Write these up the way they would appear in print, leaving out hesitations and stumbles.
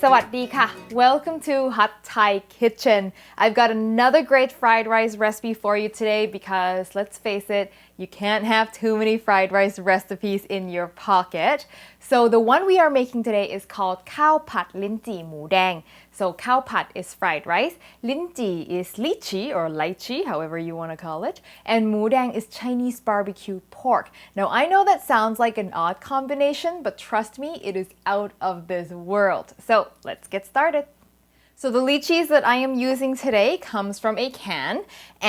สวัสดีค่ะ Welcome to Hot Thai Kitchen. I've got another great fried rice recipe for you today because let's face it, you can't have too many fried rice recipes in your pocket. So the one we are making today is called ข้าวผัดลิ้นจี่หมูแดง. So ข้าวผัด is fried rice, ลิ้นจี่ is lychee or lychee, however you want to call it, and หมูแดง is Chinese BBQ pork. Now I know that sounds like an odd combination, but trust me, it is out of this world. So let's get started. So the lychees that I am using today comes from a can,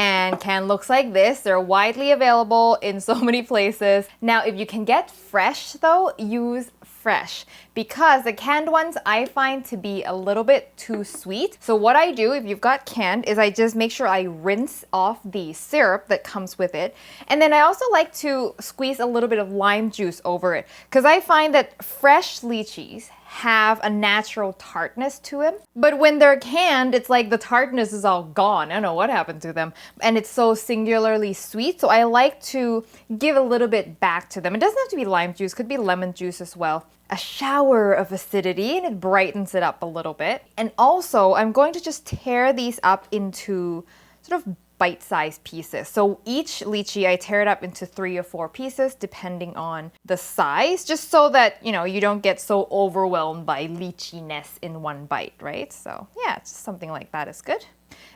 and can looks like this. They're widely available in so many places. Now if you can get fresh though, use fresh because the canned ones I find to be a little bit too sweet. So what I do if you've got canned is I just make sure I rinse off the syrup that comes with it. And then I also like to squeeze a little bit of lime juice over it because I find that fresh lychees have a natural tartness to them. But when they're canned, it's like the tartness is all gone. I don't know what happened to them. And it's so singularly sweet. So I like to give a little bit back to them. It doesn't have to be lime juice, could be lemon juice as well. A shower of acidity and it brightens it up a little bit. And also I'm going to just tear these up into sort of bite-sized pieces. So each lychee, I tear it up into 3 or 4 pieces depending on the size, just so that, you know, you don't get so overwhelmed by lychee-ness in one bite, right? So yeah, just something like that is good.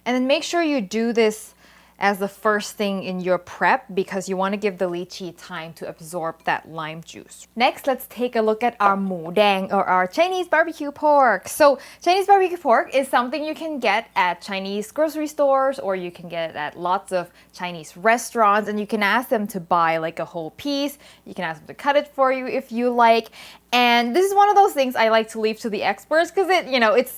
And then make sure you do this as the first thing in your prep because you want to give the lychee time to absorb that lime juice. Next, let's take a look at our หมูแดง or our Chinese barbecue pork. So Chinese barbecue pork is something you can get at Chinese grocery stores or you can get it at lots of Chinese restaurants, and you can ask them to buy like a whole piece. You can ask them to cut it for you if you like. And this is one of those things I like to leave to the experts because it's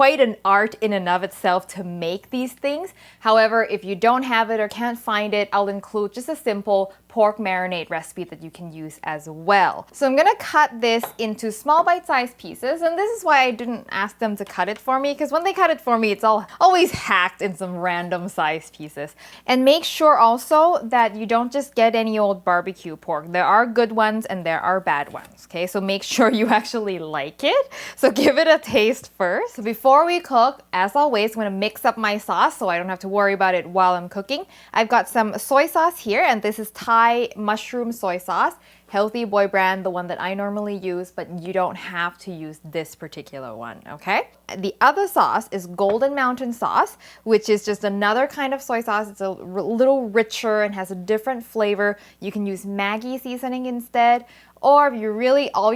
quite an art in and of itself to make these things. However, if you don't have it or can't find it, I'll include just a simple pork marinade recipe that you can use as well. So I'm gonna cut this into small bite-sized pieces, and this is why I didn't ask them to cut it for me, because when they cut it for me, it's always hacked in some random sized pieces. And make sure also that you don't just get any old barbecue pork. There are good ones and there are bad ones, okay? So make sure you actually like it. So give it a taste first. So before we cook, as always, I'm gonna mix up my sauce so I don't have to worry about it while I'm cooking. I've got some soy sauce here, and this is Thai mushroom soy sauce, healthy boy brand, the one that I normally use, but you don't have to use this particular one, okay? The other sauce is Golden Mountain sauce, which is just another kind of soy sauce. It's a little richer and has a different flavor. You can use Maggi seasoning instead, or if you really all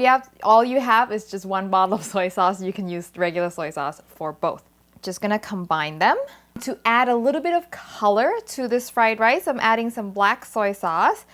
you have is just one bottle of soy sauce, you can use regular soy sauce for both. Just gonna combine them. To add a little bit of color to this fried rice, I'm adding some black soy sauce.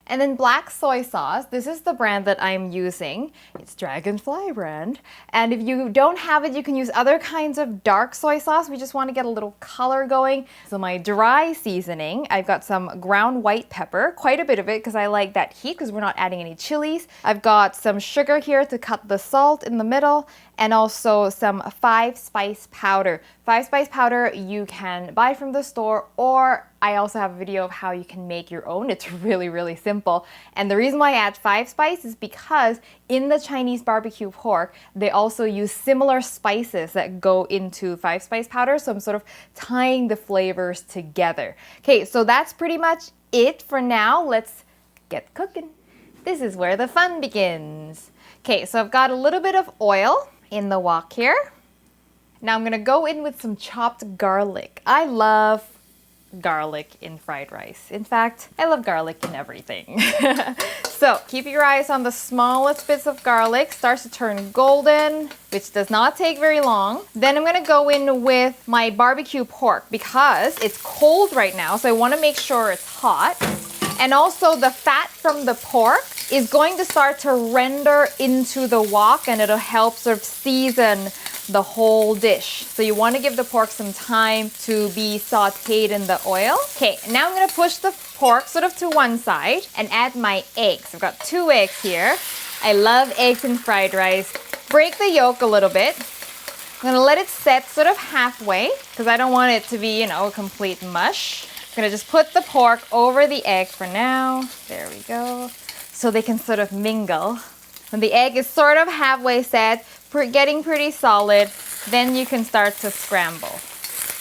And then black soy sauce, this is the brand that I'm using. It's Dragonfly brand. And if you don't have it, you can use other kinds of dark soy sauce. We just want to get a little color going. So my dry seasoning, I've got some ground white pepper, quite a bit of it because I like that heat because we're not adding any chilies. I've got some sugar here to cut the salt in the middle, and also some 5-spice powder. 5-spice powder you can buy from the store, or I also have a video of how you can make your own. It's really, really simple. And the reason why I add 5-spice is because in the Chinese barbecue pork, they also use similar spices that go into 5-spice powder. So I'm sort of tying the flavors together. Okay, so that's pretty much it for now. Let's get cooking. This is where the fun begins. Okay, so I've got a little bit of oil in the wok here. Now I'm gonna go in with some chopped garlic. I love garlic in fried rice. In fact, I love garlic in everything. So keep your eyes on the smallest bits of garlic. Starts to turn golden, which does not take very long. Then I'm gonna go in with my barbecue pork because it's cold right now, so I wanna make sure it's hot. And also the fat from the pork is going to start to render into the wok, and it'll help sort of season the whole dish. So you want to give the pork some time to be sauteed in the oil. Okay, now I'm going to push the pork sort of to one side and add my eggs. I've got 2 eggs here. I love eggs in fried rice. Break the yolk a little bit. I'm going to let it set sort of halfway because I don't want it to be, a complete mush. I'm going to just put the pork over the egg for now. There we go. So they can sort of mingle. When the egg is sort of halfway set, getting pretty solid, then you can start to scramble.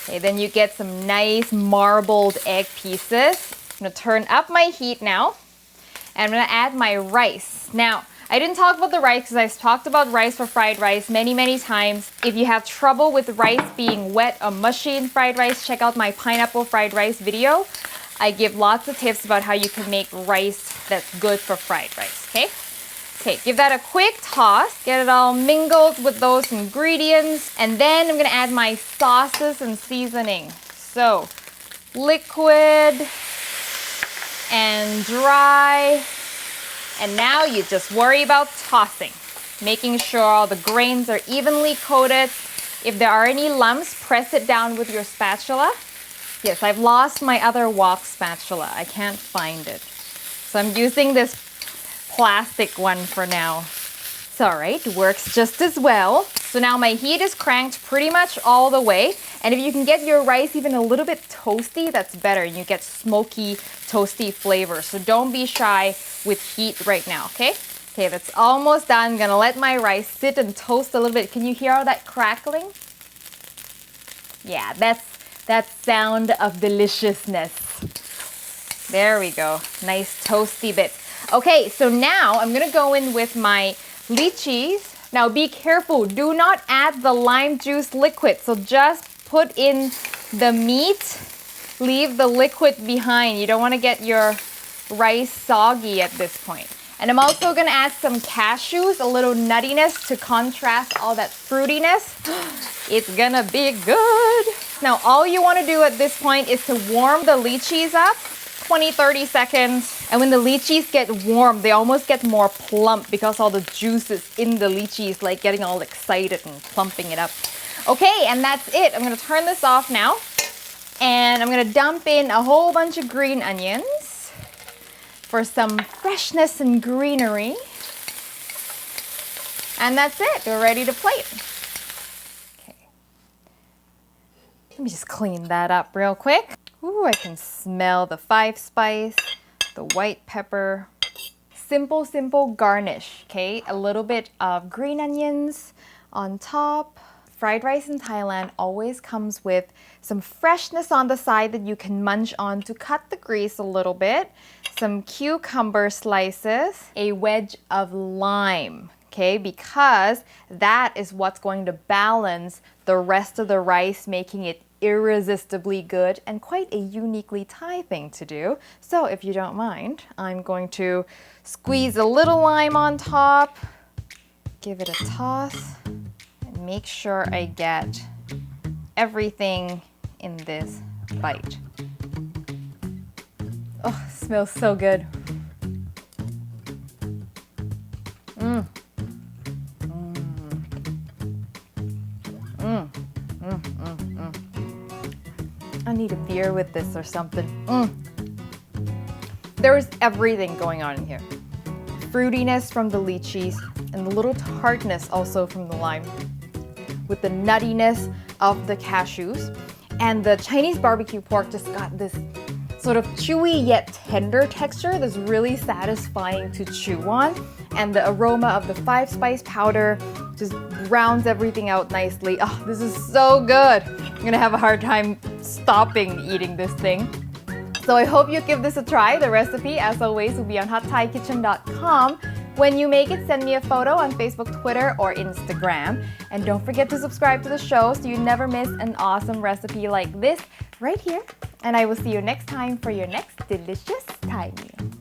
Okay, then you get some nice marbled egg pieces. I'm gonna turn up my heat now. And I'm gonna add my rice. Now, I didn't talk about the rice because I've talked about rice for fried rice many times. If you have trouble with rice being wet or mushy in fried rice, check out my pineapple fried rice video. I give lots of tips about how you can make rice that's good for fried rice, okay? Okay, give that a quick toss. Get it all mingled with those ingredients. And then I'm gonna add my sauces and seasoning. So, liquid and dry. And now you just worry about tossing, making sure all the grains are evenly coated. If there are any lumps, press it down with your spatula. Yes, I've lost my other wok spatula. I can't find it. So I'm using this plastic one for now. It's all right, works just as well. So now my heat is cranked pretty much all the way. And if you can get your rice even a little bit toasty, that's better. You get smoky, toasty flavor. So don't be shy with heat right now, okay? Okay, that's almost done. I'm gonna let my rice sit and toast a little bit. Can you hear all that crackling? Yeah, that's that sound of deliciousness. There we go, nice toasty bit. Okay, so now I'm gonna go in with my lychees. Now be careful, do not add the lime juice liquid. So just put in the meat, leave the liquid behind. You don't wanna get your rice soggy at this point. And I'm also gonna add some cashews, a little nuttiness to contrast all that fruitiness. It's gonna be good. Now all you wanna do at this point is to warm the lychees up, 20-30 seconds. And when the lychees get warm, they almost get more plump because all the juices in the lychees like getting all excited and plumping it up. Okay, and that's it. I'm gonna turn this off now. And I'm gonna dump in a whole bunch of green onions for some freshness and greenery. And that's it, we're ready to plate. Okay. Let me just clean that up real quick. Ooh, I can smell the 5 spice, the white pepper. Simple, simple garnish, okay? A little bit of green onions on top. Fried rice in Thailand always comes with some freshness on the side that you can munch on to cut the grease a little bit. Some cucumber slices, a wedge of lime, okay? Because that is what's going to balance the rest of the rice, making it irresistibly good and quite a uniquely Thai thing to do. So if you don't mind, I'm going to squeeze a little lime on top, give it a toss, and make sure I get everything in this bite. Oh, it smells so good. I need a beer with this or something. There's everything going on in here. Fruitiness from the lychees and a little tartness also from the lime, with the nuttiness of the cashews. And the Chinese barbecue pork just got this sort of chewy yet tender texture that's really satisfying to chew on. And the aroma of the 5 spice powder just rounds everything out nicely. Oh, this is so good. I'm gonna have a hard time stopping eating this thing. So I hope you give this a try. The recipe, as always, will be on hotthaikitchen.com. When you make it, send me a photo on Facebook, Twitter, or Instagram. And don't forget to subscribe to the show so you never miss an awesome recipe like this right here. And I will see you next time for your next delicious Thai meal.